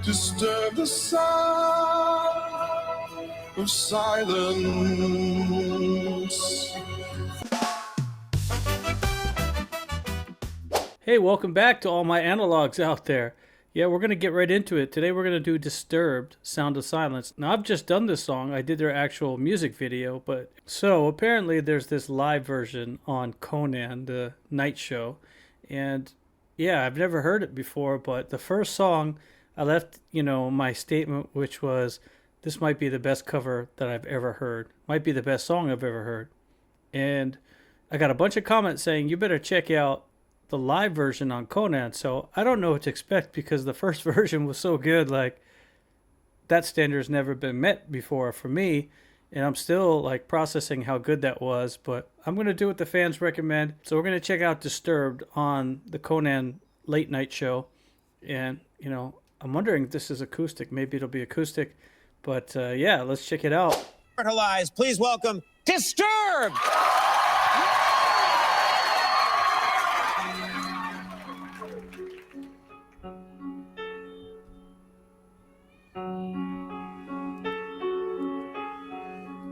disturb the sound of silence. Hey, welcome back to all my analogs out there. Yeah, we're going to get right into it. Today we're going to do Disturbed, Sound of Silence. Now, I've just done this song. I did their actual music video, but so apparently there's this live version on Conan, the night show. And yeah, I've never heard it before, but the first song I left, my statement, which was, this might be the best cover that I've ever heard. Might be the best song I've ever heard. And I got a bunch of comments saying, you better check out the live version on Conan. So I don't know what to expect because the first version was so good. Like, that standard's never been met before for me. And I'm still like processing how good that was, but I'm going to do what the fans recommend. So we're going to check out Disturbed on the Conan late night show. And, I'm wondering if this is acoustic. Maybe it'll be acoustic. But yeah, let's check it out. Please welcome Disturbed!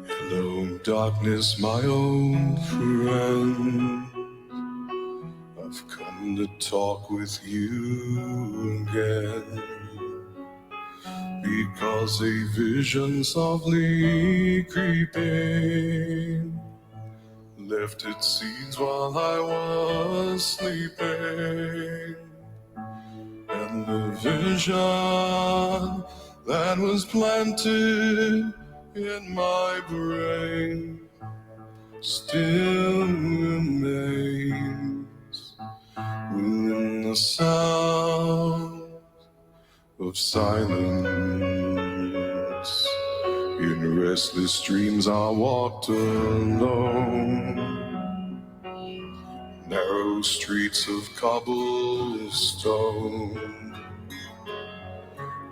Hello, darkness, my old friend. I've come to talk with you again, because a vision softly creeping left its seeds while I was sleeping. And the vision that was planted in my brain still remains within the sound of silence. In restless dreams I walked alone, narrow streets of cobblestone,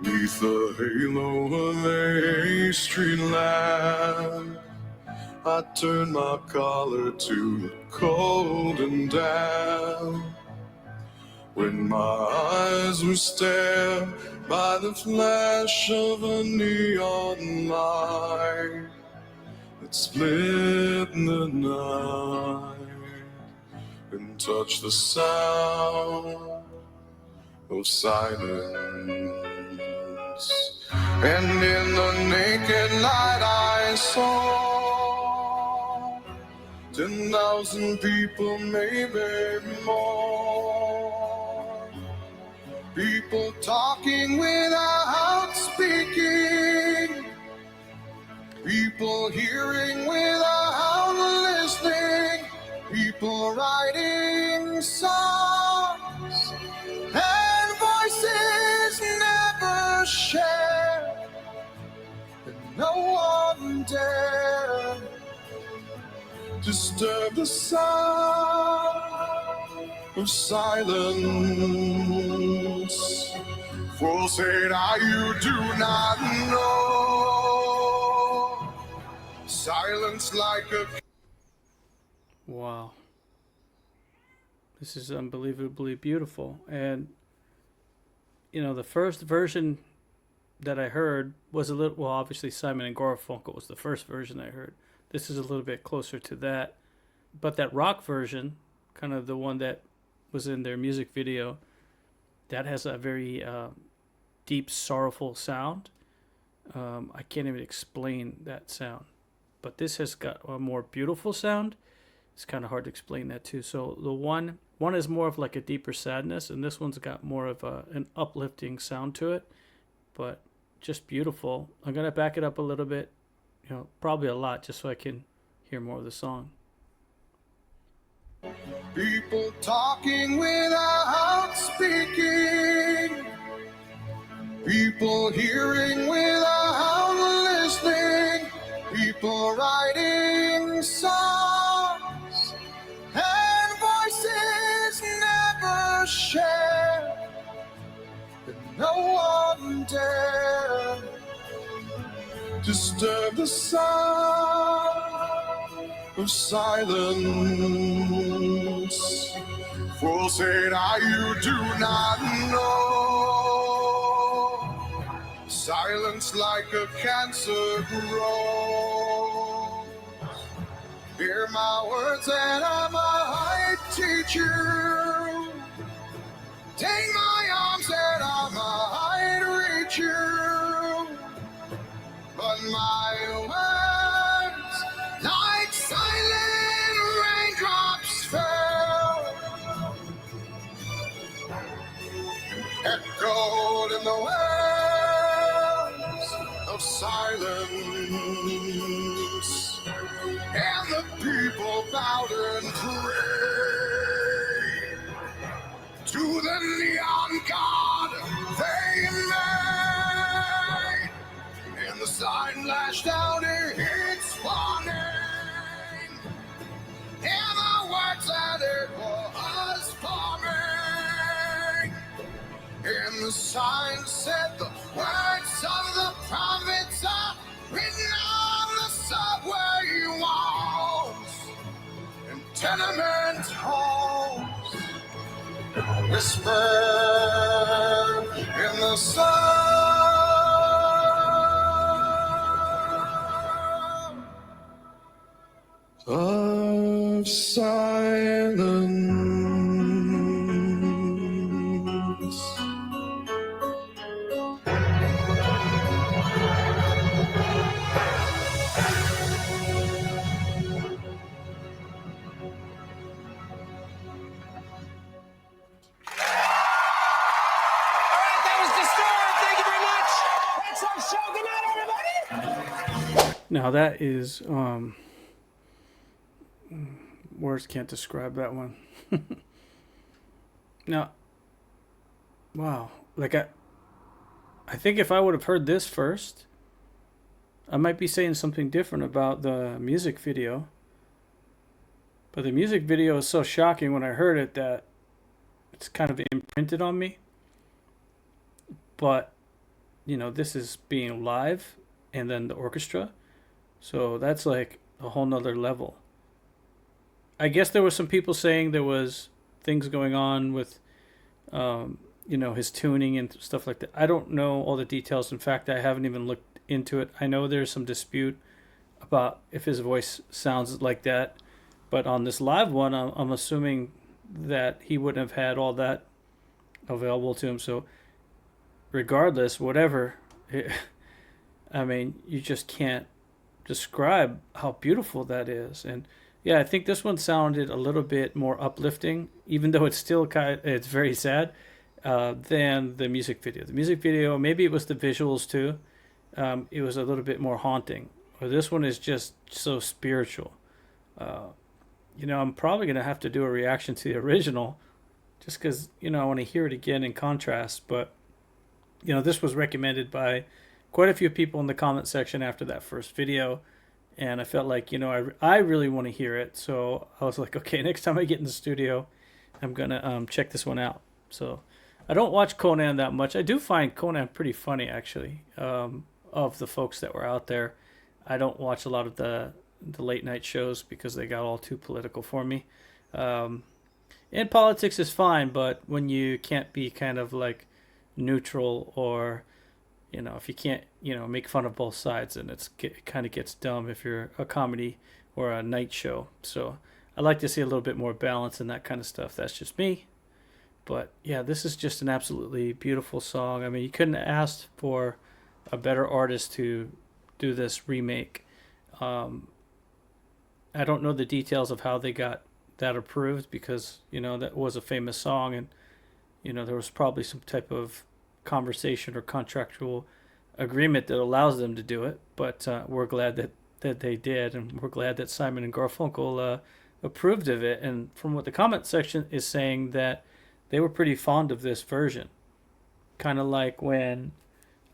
neath the halo of a street lamp. I turned my collar to the cold and damp, when my eyes were stared by the flash of a neon light that split the night and touched the sound of silence. And in the naked light I saw 10,000 people, maybe more. People talking without speaking. People hearing without listening. People writing songs and voices never shared. And no one dared disturb the sound of silence. For said I, you do not know silence like a... Wow. This is unbelievably beautiful. And, the first version that I heard was a little, well, obviously Simon and Garfunkel was the first version I heard. This is a little bit closer to that. But that rock version, kind of the one that was in their music video, that has a very deep, sorrowful sound. I can't even explain that sound. But this has got a more beautiful sound. It's kind of hard to explain that too. So the one is more of like a deeper sadness, and this one's got more of an uplifting sound to it. But just beautiful. I'm going to back it up a little bit, probably a lot, just so I can hear more of the song. People talking without speaking. People hearing without listening. People writing songs and voices never shared. And no one dared disturb the sound of silence. For said I, you do not know Silence like a cancer grows. Hear my words and I might teach you. Take my arms and I might reach you. But my words, like silent raindrops, fell, echoed in the wells of silence. And the people bowed and prayed to the neon god they made. And the sign lashed out its warning, and the words that it was forming. And the sign said the words of the prophets are written on the subway walls and tenement halls, whispered in the sound of silence. All right, that was Disturbed. Thank you very much. That's our show. Good night, everybody. Now that is words can't describe that one. Now, wow, like I think if I would have heard this first, I might be saying something different about the music video. But the music video is so shocking when I heard it that it's kind of imprinted on me. But, you know, this is being live and then the orchestra. So that's like a whole nother level. I guess there were some people saying there was things going on with, you know, his tuning and stuff like that. I don't know all the details. In fact, I haven't even looked into it. I know there's some dispute about if his voice sounds like that. But on this live one, I'm assuming that he wouldn't have had all that available to him. So regardless, whatever, I mean, you just can't describe how beautiful that is. And yeah, I think this one sounded a little bit more uplifting, even though it's still it's very sad, than the music video. The music video, maybe it was the visuals too. It was a little bit more haunting. Or this one is just so spiritual. You know, I'm probably going to have to do a reaction to the original just because, you know, I want to hear it again in contrast. But, you know, this was recommended by quite a few people in the comment section after that first video. And I felt like, you know, I really want to hear it. So I was like, okay, next time I get in the studio, I'm going to check this one out. So I don't watch Conan that much. I do find Conan pretty funny, actually, of the folks that were out there. I don't watch a lot of the late night shows because they got all too political for me. And politics is fine, but when you can't be kind of like neutral, or, you know, if you can't, you know, make fun of both sides, and it kind of gets dumb if you're a comedy or a night show. So I like to see a little bit more balance in that kind of stuff. That's just me. But yeah, this is just an absolutely beautiful song. I mean, you couldn't have asked for a better artist to do this remake. I don't know the details of how they got that approved because, you know, that was a famous song, and, you know, there was probably some type of conversation or contractual agreement that allows them to do it. But we're glad that they did, and we're glad that Simon and Garfunkel approved of it. And from what the comment section is saying, that they were pretty fond of this version. Kind of like when,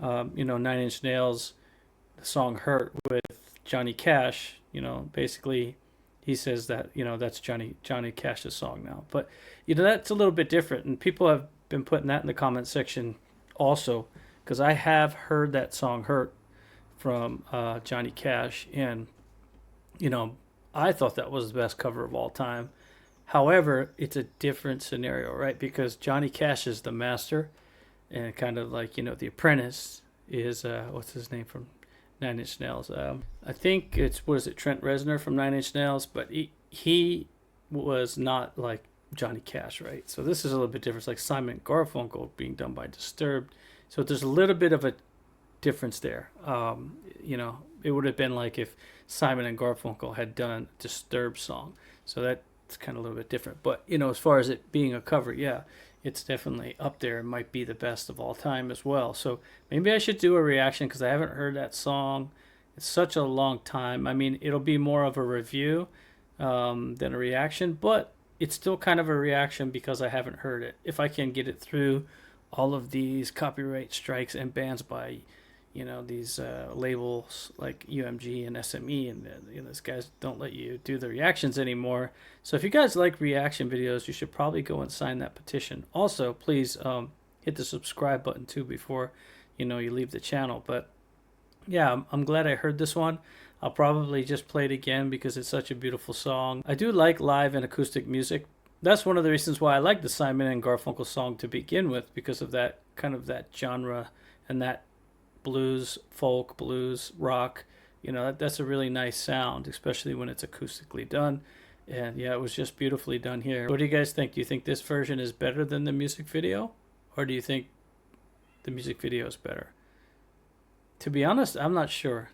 you know, Nine Inch Nails, the song Hurt with Johnny Cash, you know, basically he says that, you know, that's Johnny Cash's song now. But, you know, that's a little bit different. And people have been putting that in the comment section also, because I have heard that song Hurt from Johnny Cash. And, you know, I thought that was the best cover of all time. However, it's a different scenario, right? Because Johnny Cash is the master and kind of like, you know, the apprentice. is what's his name from Nine Inch Nails? I think it's, what is it, Trent Reznor from Nine Inch Nails, but he was not like Johnny Cash, right? So this is a little bit different. It's like Simon Garfunkel being done by Disturbed. So there's a little bit of a difference there. It would have been like if Simon and Garfunkel had done a Disturbed song. So that's kind of a little bit different. But, as far as it being a cover, yeah, it's definitely up there. It might be the best of all time as well. So maybe I should do a reaction because I haven't heard that song. It's such a long time. I mean, it'll be more of a review than a reaction, but it's still kind of a reaction because I haven't heard it. If I can get it through all of these copyright strikes and bans by, these labels like UMG and SME, and these guys don't let you do the reactions anymore. So if you guys like reaction videos, you should probably go and sign that petition. Also, please hit the subscribe button too before you leave the channel. But yeah, I'm glad I heard this one. I'll probably just play it again because it's such a beautiful song. I do like live and acoustic music. That's one of the reasons why I like the Simon and Garfunkel song to begin with, because of that kind of that genre and that blues, folk, blues, rock. That's a really nice sound, especially when it's acoustically done. And yeah, it was just beautifully done here. What do you guys think? Do you think this version is better than the music video? Or do you think the music video is better? To be honest, I'm not sure.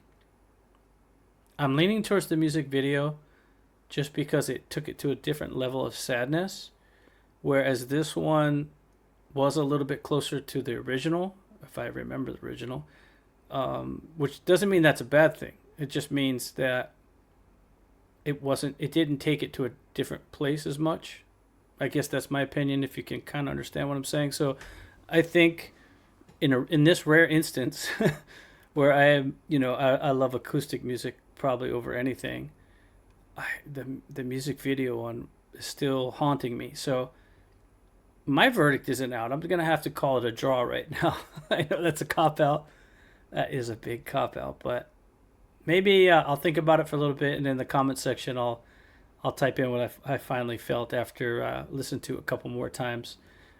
I'm leaning towards the music video just because it took it to a different level of sadness, whereas this one was a little bit closer to the original, if I remember the original, which doesn't mean that's a bad thing. It just means that it didn't take it to a different place as much. I guess that's my opinion, if you can kind of understand what I'm saying. So I think in this rare instance where I am, I love acoustic music probably over anything, the music video one is still haunting me. So my verdict isn't out. I'm going to have to call it a draw right now. I know that's a cop-out. That is a big cop-out, but maybe I'll think about it for a little bit, and in the comment section I'll type in what I finally felt after listening to it a couple more times,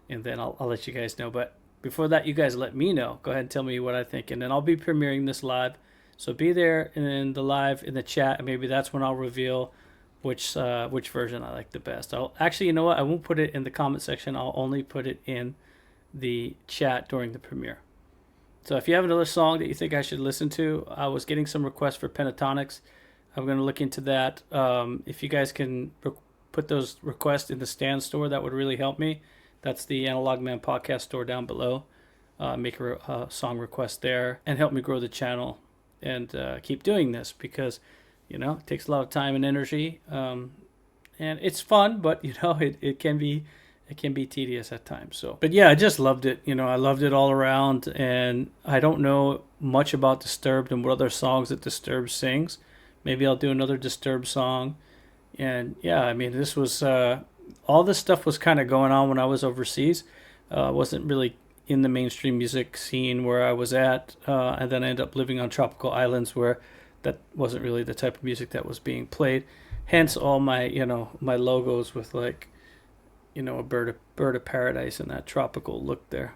and then I'll let you guys know. But before that, you guys let me know. Go ahead and tell me what I think, and then I'll be premiering this live. So be there in the live, in the chat, and maybe that's when I'll reveal which version I like the best. Actually, you know what? I won't put it in the comment section. I'll only put it in the chat during the premiere. So if you have another song that you think I should listen to, I was getting some requests for pentatonics. I'm going to look into that. If you guys can put those requests in the Stan store, that would really help me. That's the Analog Man podcast store down below. Make a song request there and help me grow the channel and keep doing this, because it takes a lot of time and energy, and it's fun, but it can be tedious at times. So, but yeah, I just loved it. I loved it all around, and I don't know much about Disturbed and what other songs that Disturbed sings. Maybe I'll do another Disturbed song. And yeah, I mean, this was all this stuff was kind of going on when I was overseas. Wasn't really in the mainstream music scene where I was at, and then I ended up living on tropical islands where that wasn't really the type of music that was being played. Hence all my my logos with like a bird of paradise and that tropical look there,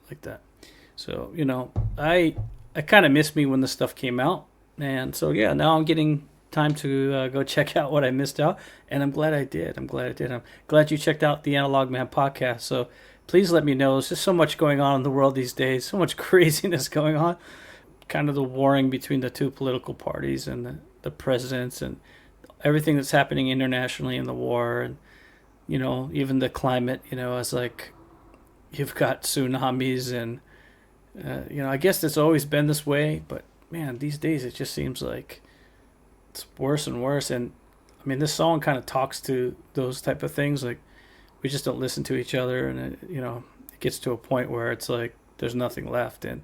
like that. So I kind of missed me when the stuff came out, and so yeah, now I'm getting time to go check out what I missed out, and I'm glad I did. I'm glad you checked out the Analog Man podcast. So please let me know. There's just so much going on in the world these days, so much craziness going on. Kind of the warring between the two political parties and the presidents and everything that's happening internationally in the war, and even the climate. It's like you've got tsunamis, and I guess it's always been this way, but man, these days it just seems like it's worse and worse. And I mean, this song kind of talks to those type of things. Like, we just don't listen to each other, and it gets to a point where it's like there's nothing left. And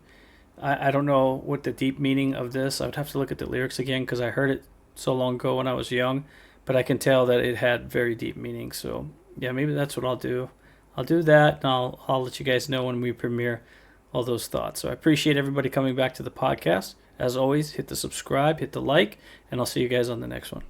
I don't know what the deep meaning of this. I would have to look at the lyrics again because I heard it so long ago when I was young, but I can tell that it had very deep meaning. So yeah, maybe that's what I'll do. I'll do that, and I'll let you guys know when we premiere all those thoughts. So I appreciate everybody coming back to the podcast. As always, hit the subscribe, hit the like, and I'll see you guys on the next one.